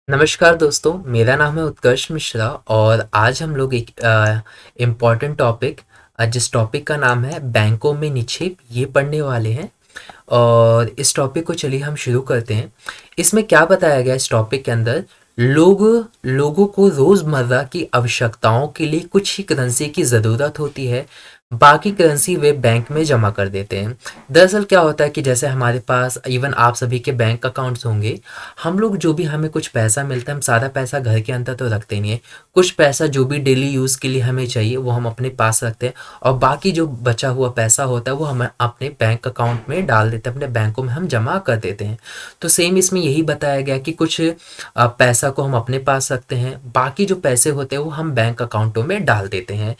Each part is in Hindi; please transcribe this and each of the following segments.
नमस्कार दोस्तों, मेरा नाम है उत्कर्ष मिश्रा और आज हम लोग एक इम्पॉर्टेंट टॉपिक जिस टॉपिक का नाम है बैंकों में निक्षेप ये पढ़ने वाले हैं। और इस टॉपिक को चलिए हम शुरू करते हैं। इसमें क्या बताया गया इस टॉपिक के अंदर, लोगों को रोज़मर्रा की आवश्यकताओं के लिए कुछ ही करेंसी की ज़रूरत होती है, बाकी करेंसी वे बैंक में जमा कर देते हैं। दरअसल क्या होता है कि जैसे हमारे पास इवन आप सभी के बैंक अकाउंट्स होंगे, हम लोग जो भी हमें कुछ पैसा मिलता है हम सारा पैसा घर के अंदर तो रखते नहीं है। कुछ पैसा जो भी डेली यूज़ के लिए हमें चाहिए वो हम अपने पास रखते हैं और बाकी जो बचा हुआ पैसा होता है वो हम अपने बैंक अकाउंट में डाल देते हैं, अपने बैंकों में हम जमा कर देते हैं। तो सेम इसमें यही बताया गया कि कुछ पैसा को हम अपने पास रखते हैं, बाकी जो पैसे होते हैं वो हम बैंक अकाउंटों में डाल देते हैं।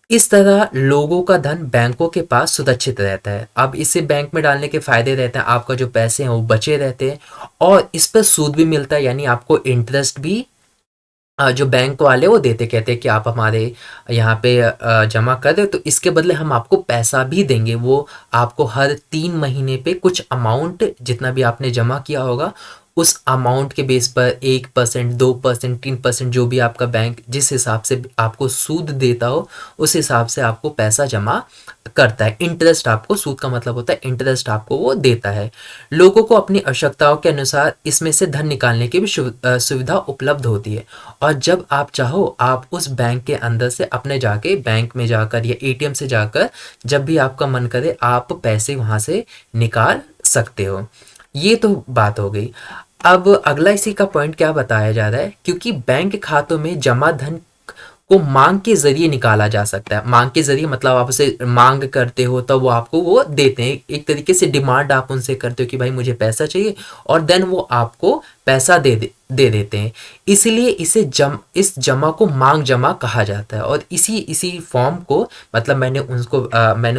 इस तरह लोगों का धन बैंकों के पास सुरक्षित रहता है। अब इसे बैंक में डालने के फायदे रहते हैं, आपका जो पैसे हैं वो बचे रहते हैं और इस पर सूद भी मिलता है, यानी आपको इंटरेस्ट भी जो बैंक वाले वो देते, कहते हैं कि आप हमारे यहाँ पे जमा कर दो तो इसके बदले हम आपको पैसा भी देंगे। वो आपको हर 3 महीने पे कुछ अमाउंट जितना भी आपने जमा किया होगा उस अमाउंट के बेस पर 1%, 2%, 3% जो भी आपका बैंक जिस हिसाब से आपको सूद देता हो उस हिसाब से आपको पैसा जमा करता है। इंटरेस्ट, आपको सूद का मतलब होता है इंटरेस्ट, आपको वो देता है। लोगों को अपनी आवश्यकताओं के अनुसार इसमें से धन निकालने की भी सुविधा उपलब्ध होती है और जब आप चाहो आप उस बैंक के अंदर से अपने जाके बैंक में जाकर या एटीएम से जाकर जब भी आपका मन करे आप पैसे वहां से निकाल सकते हो। ये तो बात हो गई। अब अगला इसी का पॉइंट क्या बताया जा रहा है, क्योंकि बैंक खातों में जमा धन को मांग के जरिए निकाला जा सकता है। मांग के जरिए मतलब आप उसे मांग करते हो तब वो आपको वो देते हैं, एक तरीके से डिमांड आप उनसे करते हो कि भाई मुझे पैसा चाहिए और देन वो आपको पैसा दे देते हैं। इसलिए इस जमा को मांग जमा कहा जाता है और इसी इसी फॉर्म को मतलब मैंने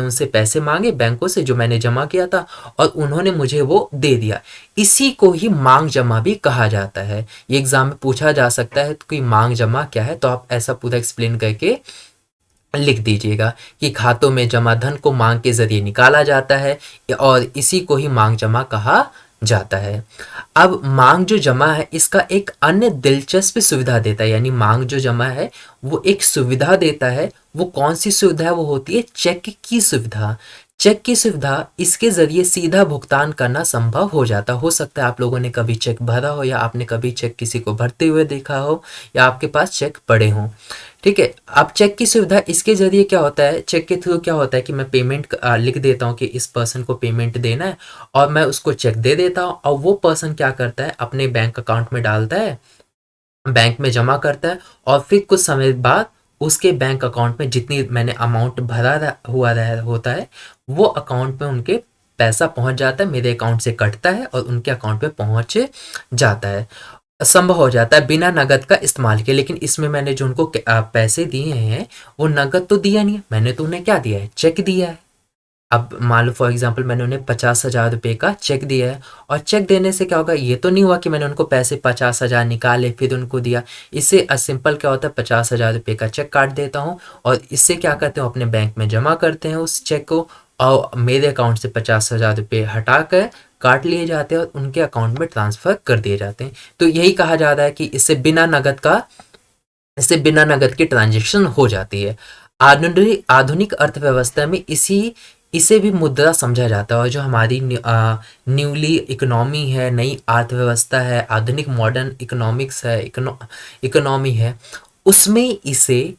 उनसे पैसे मांगे बैंकों से जो मैंने जमा किया था और उन्होंने मुझे वो दे दिया, इसी को ही मांग जमा भी कहा जाता है। ये एग्जाम में पूछा जा सकता है तो कि मांग जमा क्या है, तो आप ऐसा पूरा एक्सप्लेन करके लिख दीजिएगा कि खातों में जमा धन को मांग के जरिए निकाला जाता है और इसी को ही मांग जमा कहा जाता है। अब मांग जो जमा है इसका एक अन्य दिलचस्प सुविधा देता है, यानी मांग जो जमा है वो एक सुविधा देता है। वो कौन सी सुविधा है? वो होती है चेक की सुविधा। चेक की सुविधा, इसके ज़रिए सीधा भुगतान करना संभव हो जाता। हो सकता है आप लोगों ने कभी चेक भरा हो या आपने कभी चेक किसी को भरते हुए देखा हो या आपके पास चेक पड़े हों। ठीक है, अब चेक की सुविधा इसके ज़रिए क्या होता है, चेक के थ्रू क्या होता है कि मैं पेमेंट लिख देता हूँ कि इस पर्सन को पेमेंट देना है और मैं उसको चेक दे देता हूँ और वो पर्सन क्या करता है अपने बैंक अकाउंट में डालता है, बैंक में जमा करता है और फिर कुछ समय बाद उसके बैंक अकाउंट में जितनी मैंने अमाउंट होता है वो अकाउंट में उनके पैसा पहुंच जाता है, मेरे अकाउंट से कटता है और उनके अकाउंट में पहुंच जाता है। संभव हो जाता है बिना नगद का इस्तेमाल के। लेकिन इसमें मैंने जो उनको पैसे दिए हैं वो नगद तो दिया नहीं है, मैंने तो उन्हें क्या दिया है, चेक दिया है। अब मान लो फॉर एग्जांपल मैंने उन्हें 50,000 रुपये का चेक दिया है और चेक देने से क्या होगा, ये तो नहीं हुआ कि मैंने उनको पैसे 50,000 निकाले फिर उनको दिया। इससे सिंपल क्या होता है, 50,000 रुपये का चेक काट देता हूँ और इससे क्या करते हैं अपने बैंक में जमा करते हैं उस चेक को और मेरे अकाउंट से 50,000 रुपये हटा कर काट लिए जाते हैं और उनके अकाउंट में ट्रांसफ़र कर दिए जाते हैं। तो यही कहा जा रहा है कि इससे बिना नगद की ट्रांजैक्शन हो जाती है। आधुनिक अर्थव्यवस्था में इसे भी मुद्रा समझा जाता है और जो हमारी न्यूली इकोनॉमी है, नई अर्थव्यवस्था है, आधुनिक मॉडर्न इकोनॉमिक्स है, इकोनॉमी है, उसमें इसे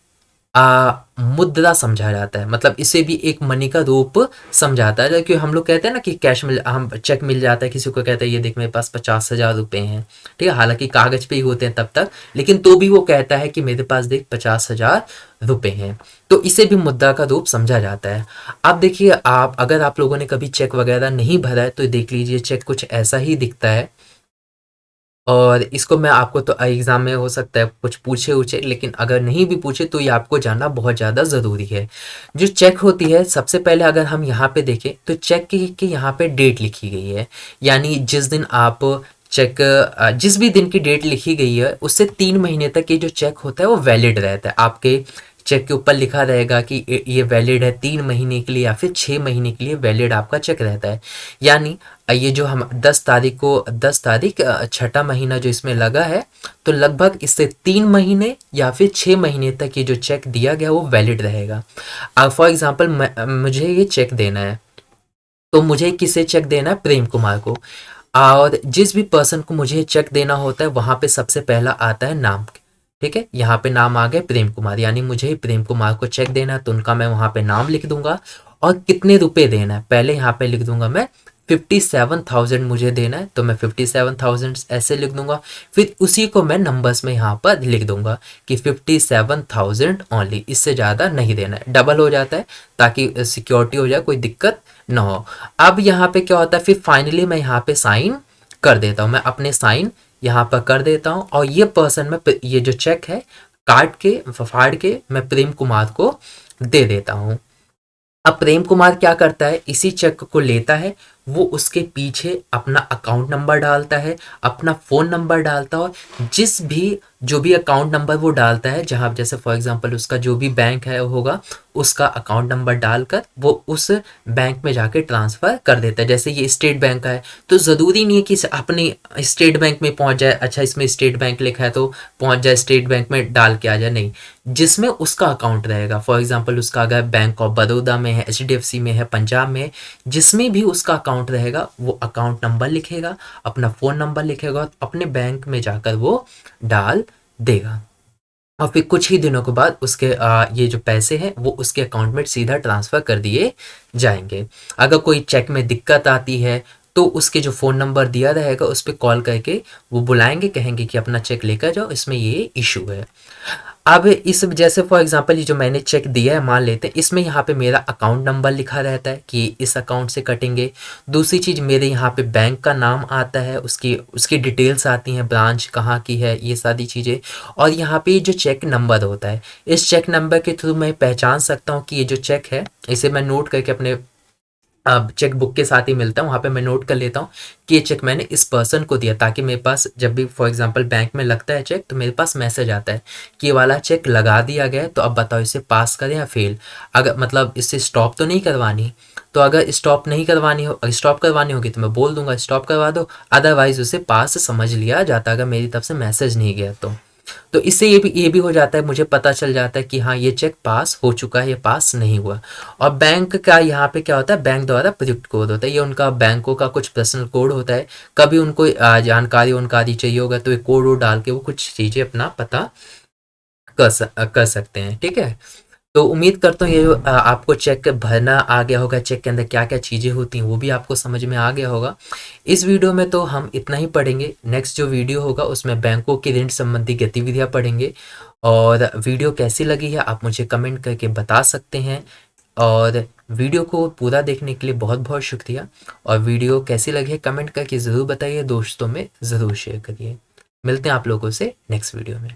मुद्रा समझा जाता है। मतलब इसे भी एक मनी का रूप समझाता है, क्योंकि हम लोग कहते हैं ना कि हम चेक मिल जाता है किसी को, कहता है ये देख मेरे पास 50,000 रुपये हैं, ठीक है, हालांकि कागज पे ही होते हैं तब तक, लेकिन तो भी वो कहता है कि मेरे पास देख 50,000 रुपये हैं। तो इसे भी मुद्रा का रूप समझा जाता है। अब देखिए, अगर आप लोगों ने कभी चेक वगैरह नहीं भरा है तो देख लीजिए, चेक कुछ ऐसा ही दिखता है और इसको मैं आपको तो एग्ज़ाम में हो सकता है कुछ पूछे लेकिन अगर नहीं भी पूछे तो ये आपको जानना बहुत ज़्यादा ज़रूरी है। जो चेक होती है, सबसे पहले अगर हम यहाँ पे देखें तो चेक की यहाँ पे डेट लिखी गई है, यानी जिस दिन आप जिस भी दिन की डेट लिखी गई है उससे 3 महीने तक ये जो चेक होता है वो वैलिड रहता है। आपके चेक के ऊपर लिखा रहेगा कि ये वैलिड है 3 महीने के लिए या फिर 6 महीने के लिए वैलिड आपका चेक रहता है। यानी ये जो हम 10 तारीख को 10 तारीख छठा महीना जो इसमें लगा है, तो लगभग इससे 3 महीने या फिर 6 महीने तक ये जो चेक दिया गया वो वैलिड रहेगा। अब फॉर एग्जाम्पल मुझे ये चेक देना है, तो मुझे किसे चेक देना है? प्रेम कुमार को। और जिस भी पर्सन को मुझे चेक देना होता है वहाँ पे सबसे पहला आता है नाम। ठीक है, यहाँ पे नाम आ गए प्रेम कुमार, यानी मुझे प्रेम कुमार को चेक देना है, तो उनका मैं वहाँ पे नाम लिख दूंगा। और कितने रुपए देना है पहले यहाँ पे लिख दूंगा मैं, 57,000 मुझे देना है, तो मैं 57,000 ऐसे लिख दूंगा। फिर उसी को मैं नंबर्स में यहाँ पर लिख दूंगा कि 57,000 ओनली, इससे ज़्यादा नहीं देना है। डबल हो जाता है ताकि सिक्योरिटी हो जाए, कोई दिक्कत ना हो। अब यहाँ पे क्या होता है, फिर फाइनली मैं यहाँ पे साइन कर देता हूँ, मैं अपने साइन यहाँ पर कर देता हूँ। और ये पर्सन में ये जो चेक है काट के फाड़ के मैं प्रेम कुमार को दे देता हूँ। अब प्रेम कुमार क्या करता है, इसी चेक को लेता है, वो उसके पीछे अपना अकाउंट नंबर डालता है, अपना फ़ोन नंबर डालता है, और जिस भी जो भी अकाउंट नंबर वो डालता है, जहाँ जैसे फॉर एग्जांपल उसका जो भी बैंक है होगा, उसका अकाउंट नंबर डालकर वो उस बैंक में जाके ट्रांसफ़र कर देता है। जैसे ये स्टेट बैंक का है, तो ज़रूरी नहीं है कि अपने स्टेट बैंक में पहुंच जाए, अच्छा इसमें स्टेट बैंक लिखा है तो पहुंच जाए स्टेट बैंक में डाल के आ जाए, नहीं। जिसमें उसका अकाउंट रहेगा, फॉर एग्जांपल उसका अगर बैंक ऑफ बड़ौदा में है, HDFC में है, पंजाब में है, जिसमें भी उसका अकाउंट रहेगा वो अकाउंट नंबर लिखेगा, अपना फ़ोन नंबर लिखेगा, अपने बैंक में जाकर वो डाल देगा। और फिर कुछ ही दिनों के बाद उसके ये जो पैसे हैं वो उसके अकाउंट में सीधा ट्रांसफ़र कर दिए जाएंगे। अगर कोई चेक में दिक्कत आती है तो उसके जो फ़ोन नंबर दिया रहेगा उस पर कॉल करके वो बुलाएंगे, कहेंगे कि अपना चेक लेकर जाओ, इसमें ये इशू है। अब इस जैसे फॉर एग्जांपल ये जो मैंने चेक दिया है मान लेते हैं, इसमें यहाँ पे मेरा अकाउंट नंबर लिखा रहता है कि इस अकाउंट से कटेंगे। दूसरी चीज़ मेरे यहाँ पे बैंक का नाम आता है, उसकी उसकी डिटेल्स आती हैं, ब्रांच कहाँ की है, ये सारी चीज़ें। और यहाँ पे जो चेक नंबर होता है, इस चेक नंबर के थ्रू मैं पहचान सकता हूँ कि ये जो चेक है, इसे मैं नोट करके अपने अब चेक बुक के साथ ही मिलता है, वहाँ पे मैं नोट कर लेता हूँ कि ये चेक मैंने इस पर्सन को दिया, ताकि मेरे पास जब भी फॉर एग्जांपल बैंक में लगता है चेक तो मेरे पास मैसेज आता है कि ये वाला चेक लगा दिया गया है, तो अब बताओ इसे पास करें या फेल। अगर मतलब इससे स्टॉप तो नहीं करवानी, तो अगर स्टॉप नहीं करवानी हो, स्टॉप करवानी होगी तो मैं बोल दूंगा स्टॉप करवा दो, अदरवाइज उसे पास समझ लिया जाता अगर मेरी तरफ से मैसेज नहीं गया तो इससे ये भी हो जाता है, मुझे पता चल जाता है कि हाँ ये चेक पास हो चुका है, ये पास नहीं हुआ। और बैंक का यहाँ पे क्या होता है, बैंक द्वारा प्रिडिक्ट कोड होता है, ये उनका बैंकों का कुछ पर्सनल कोड होता है। कभी उनको जानकारी चाहिए होगा तो ये कोड वोड डाल के वो कुछ चीज़ें अपना पता कर सकते हैं। ठीक है, तो उम्मीद करता हूँ ये जो आपको चेक भरना आ गया होगा, चेक के अंदर क्या क्या चीज़ें होती हैं वो भी आपको समझ में आ गया होगा। इस वीडियो में तो हम इतना ही पढ़ेंगे, नेक्स्ट जो वीडियो होगा उसमें बैंकों की ऋण संबंधी गतिविधियाँ पढ़ेंगे। और वीडियो कैसी लगी है आप मुझे कमेंट करके बता सकते हैं। और वीडियो को पूरा देखने के लिए बहुत बहुत शुक्रिया। और वीडियो कैसी लगी है कमेंट करके ज़रूर बताइए, दोस्तों में ज़रूर शेयर करिए। मिलते हैं आप लोगों से नेक्स्ट वीडियो में।